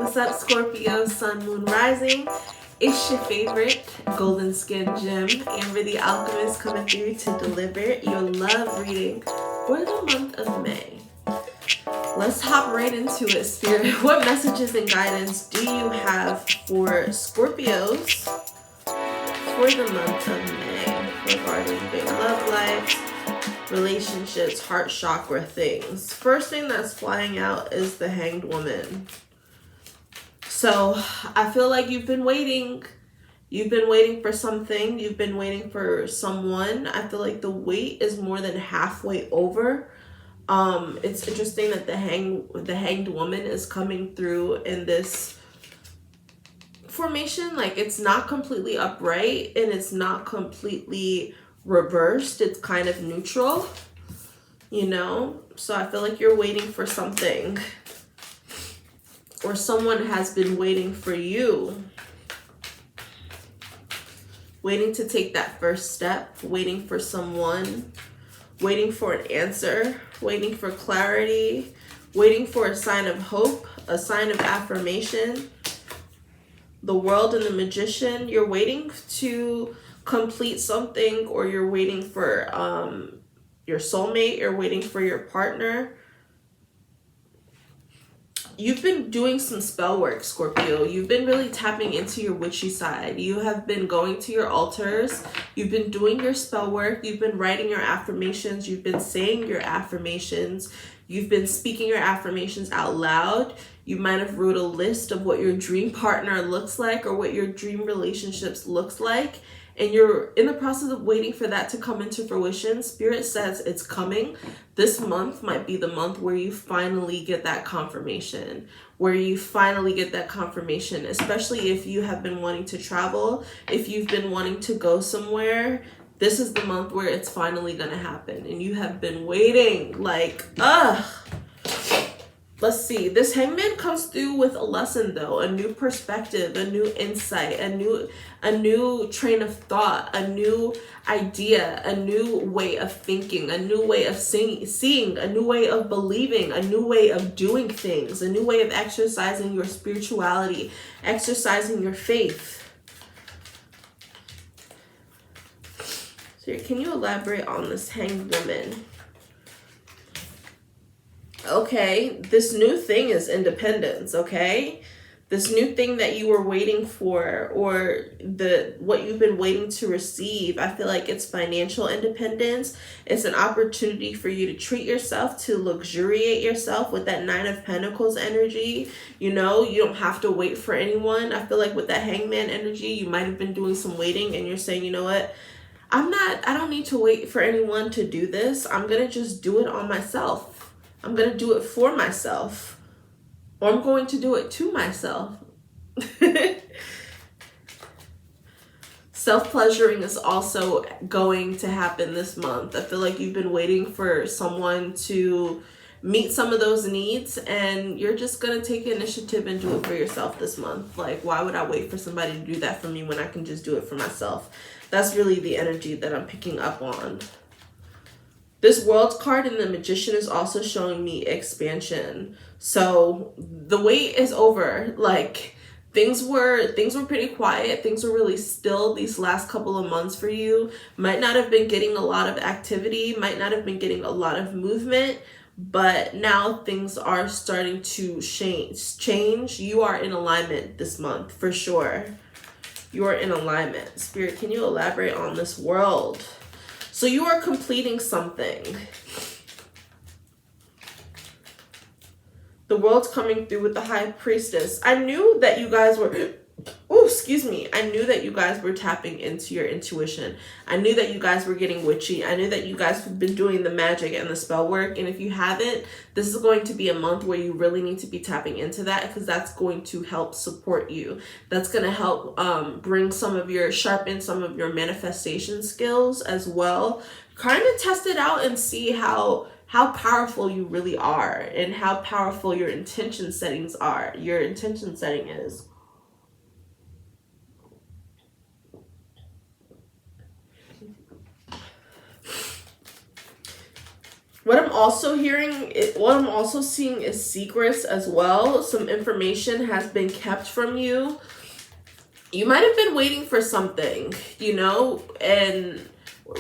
What's up, Scorpio, Sun, Moon, Rising? It's your favorite golden skin gem, Amber the Alchemist, coming through to deliver your love reading for the month of May. Let's hop right into it, Spirit. What messages and guidance do you have for Scorpios for the month of May regarding their love life, relationships, heart chakra things? First thing that's flying out is the Hanged Woman. So I feel like you've been waiting. You've been waiting for something. You've been waiting for someone. I feel like the wait is more than halfway over. It's interesting that the Hanged Woman is coming through in this formation. Like, it's not completely upright and it's not completely reversed. It's kind of neutral, you know? So I feel like you're waiting for something, or someone has been waiting for you. Waiting to take that first step, waiting for someone, waiting for an answer, waiting for clarity, waiting for a sign of hope, a sign of affirmation. The World and the Magician, you're waiting to complete something, or you're waiting for your soulmate, you're waiting for your partner. You've been doing some spell work, Scorpio. You've been really tapping into your witchy side. You have been going to your altars. You've been doing your spell work. You've been writing your affirmations. You've been saying your affirmations. You've been speaking your affirmations out loud. You might have wrote a list of what your dream partner looks like, or what your dream relationships looks like. And you're in the process of waiting for that to come into fruition. Spirit says it's coming. This month might be the month where you finally get that confirmation, especially if you have been wanting to travel, if you've been wanting to go somewhere. This is the month where it's finally going to happen. And you have been waiting like, Let's see. This Hangman comes through with a lesson, though, a new perspective, a new insight, a new train of thought, a new idea, a new way of thinking, a new way of seeing, a new way of believing, a new way of doing things, a new way of exercising your spirituality, exercising your faith. So can you elaborate on this Hanged Woman? Okay, this new thing is independence, okay? This new thing that you were waiting for, or what you've been waiting to receive, I feel like it's financial independence. It's an opportunity for you to treat yourself, to luxuriate yourself with that Nine of Pentacles energy. You know, you don't have to wait for anyone. I feel like with that Hangman energy, you might have been doing some waiting and you're saying, you know what? I don't need to wait for anyone to do this. I'm going to just do it on myself. I'm going to do it for myself, or I'm going to do it to myself. Self-pleasuring is also going to happen this month. I feel like you've been waiting for someone to meet some of those needs, and you're just going to take initiative and do it for yourself this month. Like, why would I wait for somebody to do that for me when I can just do it for myself? That's really the energy that I'm picking up on. This World card and the Magician is also showing me expansion. So the wait is over. Like, things were pretty quiet. Things were really still these last couple of months for you. Might not have been getting a lot of activity, might not have been getting a lot of movement, but now things are starting to change. You are in alignment this month for sure. You are in alignment. Spirit, can you elaborate on this World? So you are completing something. The World's coming through with the High Priestess. I knew that you guys were, I knew that you guys were tapping into your intuition. I knew that you guys were getting witchy. I knew that you guys have been doing the magic and the spell work. And if you haven't, this is going to be a month where you really need to be tapping into that, because that's going to help support you. That's going to help sharpen some of your manifestation skills as well. Kind of test it out and see how powerful you really are, and how powerful your intention setting is. What I'm also what I'm also seeing is secrets as well. Some information has been kept from you. You might have been waiting for something, you know, and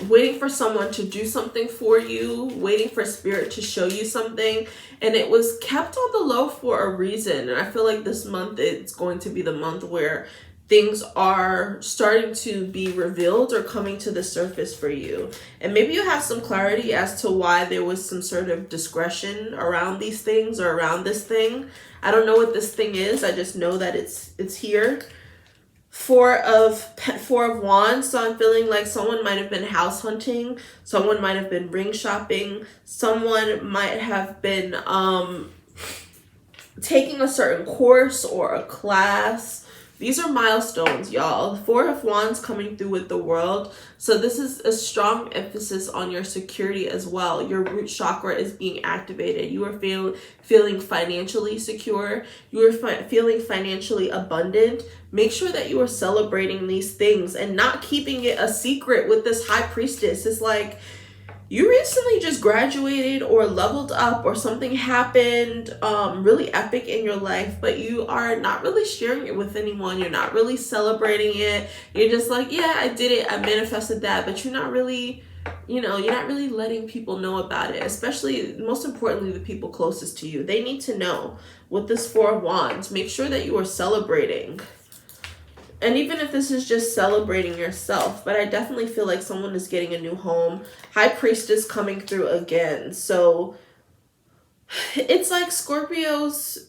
waiting for someone to do something for you, waiting for spirit to show you something, and it was kept on the low for a reason. And I feel like this month it's going to be the month where things are starting to be revealed or coming to the surface for you. And maybe you have some clarity as to why there was some sort of discretion around these things or around this thing. I don't know what this thing is. I just know that it's here. Four of Wands. So I'm feeling like someone might have been house hunting. Someone might have been ring shopping. Someone might have been taking a certain course or a class. These are milestones, y'all. Four of Wands coming through with the World. So this is a strong emphasis on your security as well. Your root chakra is being activated. You are feeling financially secure. You are feeling financially abundant. Make sure that you are celebrating these things and not keeping it a secret with this High Priestess. It's like, you recently just graduated or leveled up or something happened really epic in your life, but you are not really sharing it with anyone. You're not really celebrating it. You're just like, yeah, I did it. I manifested that, but you're not really, you know, you're not really letting people know about it, especially, most importantly, the people closest to you. They need to know. With this Four of Wands, make sure that you are celebrating. And even if this is just celebrating yourself, but I definitely feel like someone is getting a new home. High Priestess coming through again. So it's like, Scorpios,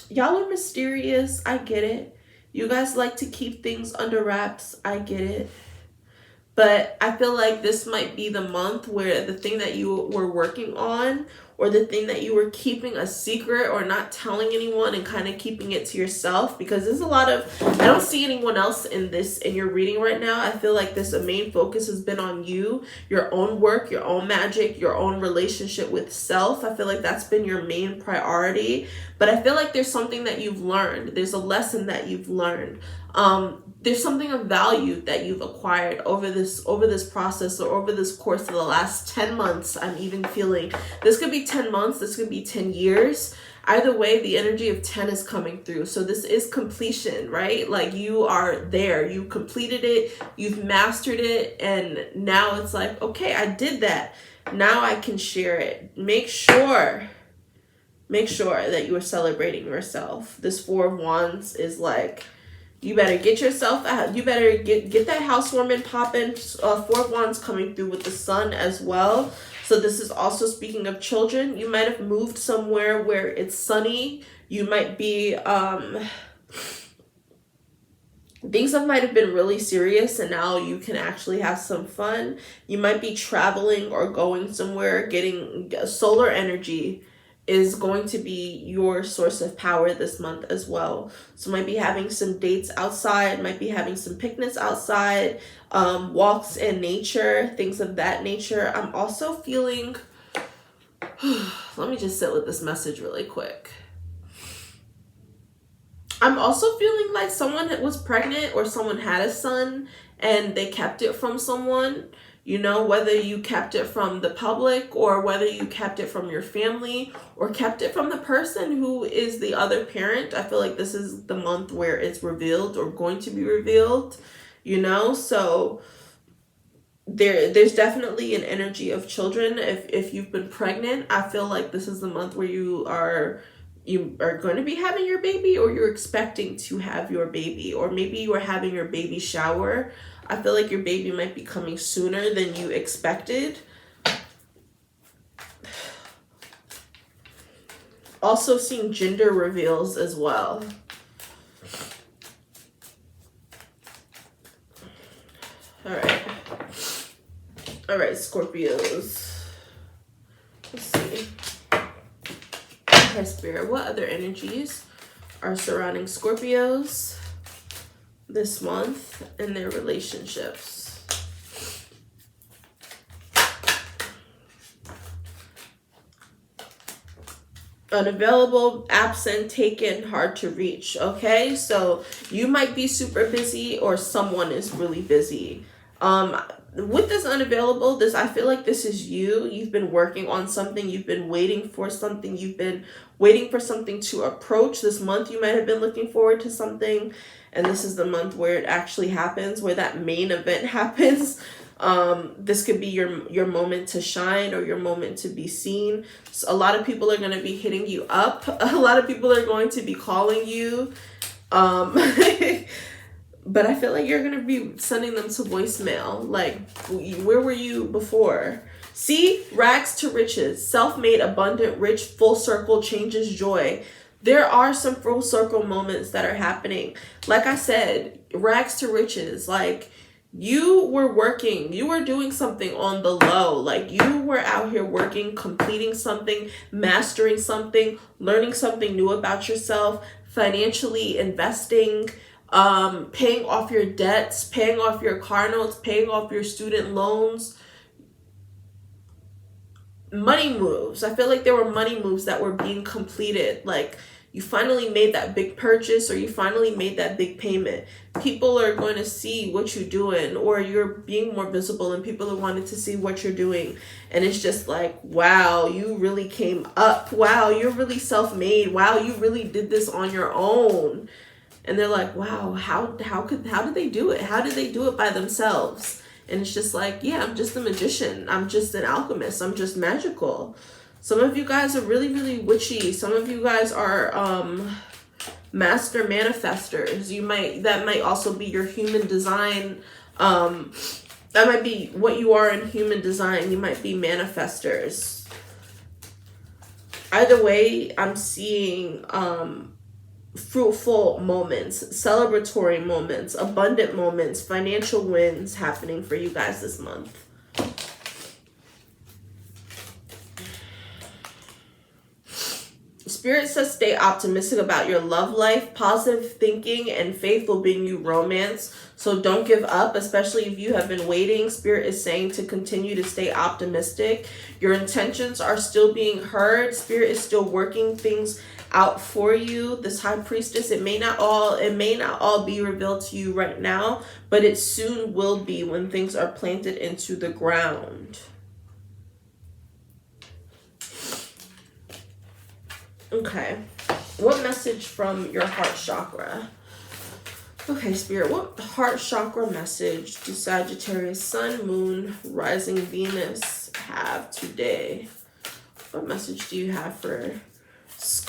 y'all are mysterious. I get it. You guys like to keep things under wraps. I get it. But I feel like this might be the month where the thing that you were working on, or the thing that you were keeping a secret or not telling anyone and kind of keeping it to yourself, because there's a lot of, I don't see anyone else in your reading right now. I feel like this main focus has been on you, your own work, your own magic, your own relationship with self. I feel like that's been your main priority. But I feel like there's something that you've learned. There's a lesson that you've learned. There's something of value that you've acquired over this process, or over this course of the last 10 months. I'm even feeling this could be 10 months, this could be 10 years. Either way, the energy of 10 is coming through. So this is completion, right? Like, you are there, you completed it, you've mastered it, and now it's like, okay, I did that. Now I can share it. Make sure that you are celebrating yourself. This Four of Wands is like, you better get yourself out. You better get that housewarming popping. Four of Wands coming through with the Sun as well. So this is also speaking of children. You might have moved somewhere where it's sunny. You might be, things might have been really serious, and now you can actually have some fun. You might be traveling or going somewhere. Getting solar energy is going to be your source of power this month as well. So might be having some dates outside, might be having some picnics outside, walks in nature, things of that nature. I'm also feeling, let me just sit with this message really quick. I'm also feeling like someone was pregnant, or someone had a son and they kept it from someone. You know, whether you kept it from the public, or whether you kept it from your family, or kept it from the person who is the other parent. I feel like this is the month where it's revealed, or going to be revealed, you know? So there's definitely an energy of children. If you've been pregnant, I feel like this is the month where you are going to be having your baby, or you're expecting to have your baby, or maybe you are having your baby shower. I feel like your baby might be coming sooner than you expected. Also seeing gender reveals as well. All right, Scorpios. Let's see. Okay, Spirit, what other energies are surrounding Scorpios this month in their relationships? Unavailable, absent, taken, hard to reach. Okay, so you might be super busy, or someone is really busy. with this unavailable, I feel like this is you. You've been working on something. You've been waiting for something. You've been waiting for something to approach. This month you might have been looking forward to something, and this is the month where it actually happens, where that main event happens. This could be your moment to shine or your moment to be seen. So a lot of people are going to be hitting you up. A lot of people are going to be calling you. But I feel like you're going to be sending them to voicemail. Like, where were you before? See, rags to riches, self-made, abundant, rich, full circle, changes joy. There are some full circle moments that are happening. Like I said, rags to riches. Like, you were working, you were doing something on the low. Like, you were out here working, completing something, mastering something, learning something new about yourself, financially investing, paying off your debts, paying off your car notes, paying off your student loans. Money moves. I feel like there were money moves that were being completed. Like, you finally made that big purchase, or you finally made that big payment. People are going to see what you're doing, or you're being more visible and people are wanting to see what you're doing. And it's just like, wow, you really came up. Wow, you're really self-made. Wow, you really did this on your own. And they're like, wow, how did they do it? How did they do it by themselves? And it's just like, yeah, I'm just a magician. I'm just an alchemist. I'm just magical. Some of you guys are really, really witchy. Some of you guys are master manifestors. That might also be your human design. That might be what you are in human design. You might be manifestors. Either way, I'm seeing fruitful moments, celebratory moments, abundant moments, financial wins happening for you guys this month. Spirit says stay optimistic about your love life. Positive thinking and faith will bring you romance. So don't give up, especially if you have been waiting. Spirit is saying to continue to stay optimistic. Your intentions are still being heard. Spirit is still working things out for you. This high priestess, it may not all be revealed to you right now, but it soon will be when things are planted into the ground. Okay, what message from your heart chakra? Okay, Spirit, what heart chakra message do Sagittarius, Sun, Moon, Rising Venus have today? What message do you have for,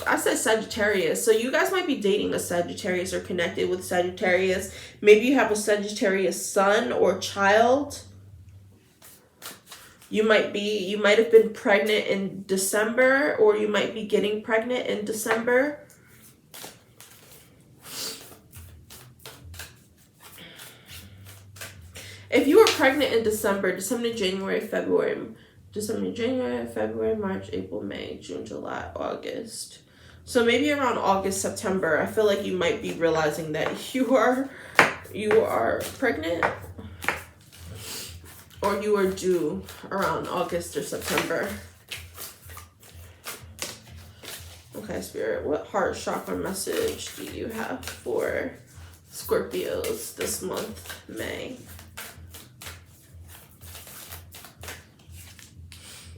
I said Sagittarius, so you guys might be dating a Sagittarius or connected with Sagittarius. Maybe you have a Sagittarius son or child. You might have been pregnant in December, or you might be getting pregnant in December. If you were pregnant in December, January, February, March, April, May, June, July, August. So maybe around August, September, I feel like you might be realizing that you are pregnant, or you are due around August or September. Okay, Spirit, what heart chakra message do you have for Scorpios this month, May?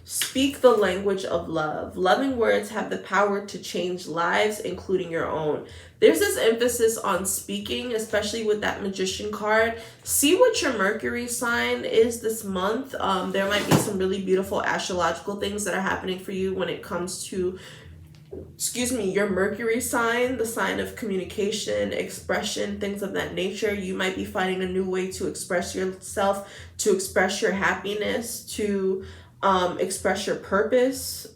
Speak the language of love. Loving words have the power to change lives, including your own. There's this emphasis on speaking, especially with that Magician card. See what your Mercury sign is this month. There might be some really beautiful astrological things that are happening for you when it comes to, your Mercury sign, the sign of communication, expression, things of that nature. You might be finding a new way to express yourself, to express your happiness, to express your purpose.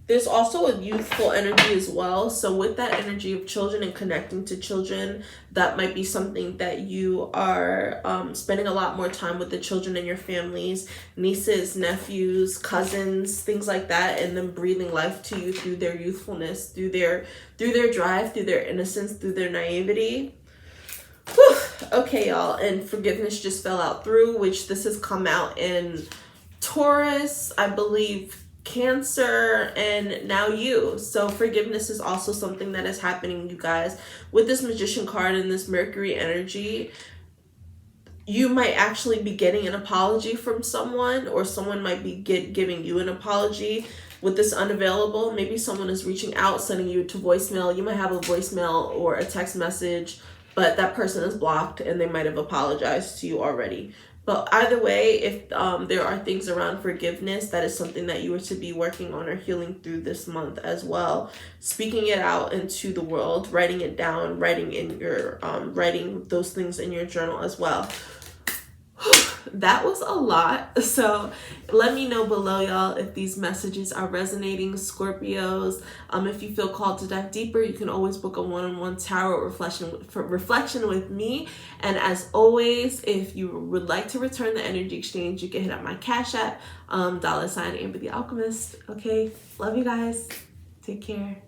There's also a youthful energy as well. So with that energy of children and connecting to children, that might be something that you are spending a lot more time with the children in your families, nieces, nephews, cousins, things like that, and them breathing life to you through their youthfulness, through their drive, through their innocence, through their naivety. Whew. Okay, y'all, and forgiveness just fell out through, which this has come out in Taurus, I believe Cancer, and now you. So forgiveness is also something that is happening, you guys. With this Magician card and this Mercury energy, you might actually be getting an apology from someone, or someone might be giving you an apology. With this unavailable, maybe someone is reaching out, sending you to voicemail. You might have a voicemail or a text message, but that person is blocked and they might have apologized to you already. But either way, if there are things around forgiveness, that is something that you are to be working on or healing through this month as well. Speaking it out into the world, writing it down, writing those things in your journal as well. That was a lot. So let me know below, y'all, if these messages are resonating, Scorpios. If you feel called to dive deeper, you can always book a one-on-one tarot reflection with me. And as always, if you would like to return the energy exchange, you can hit up my Cash App, $Amber the Alchemist. Okay, love you guys. Take care.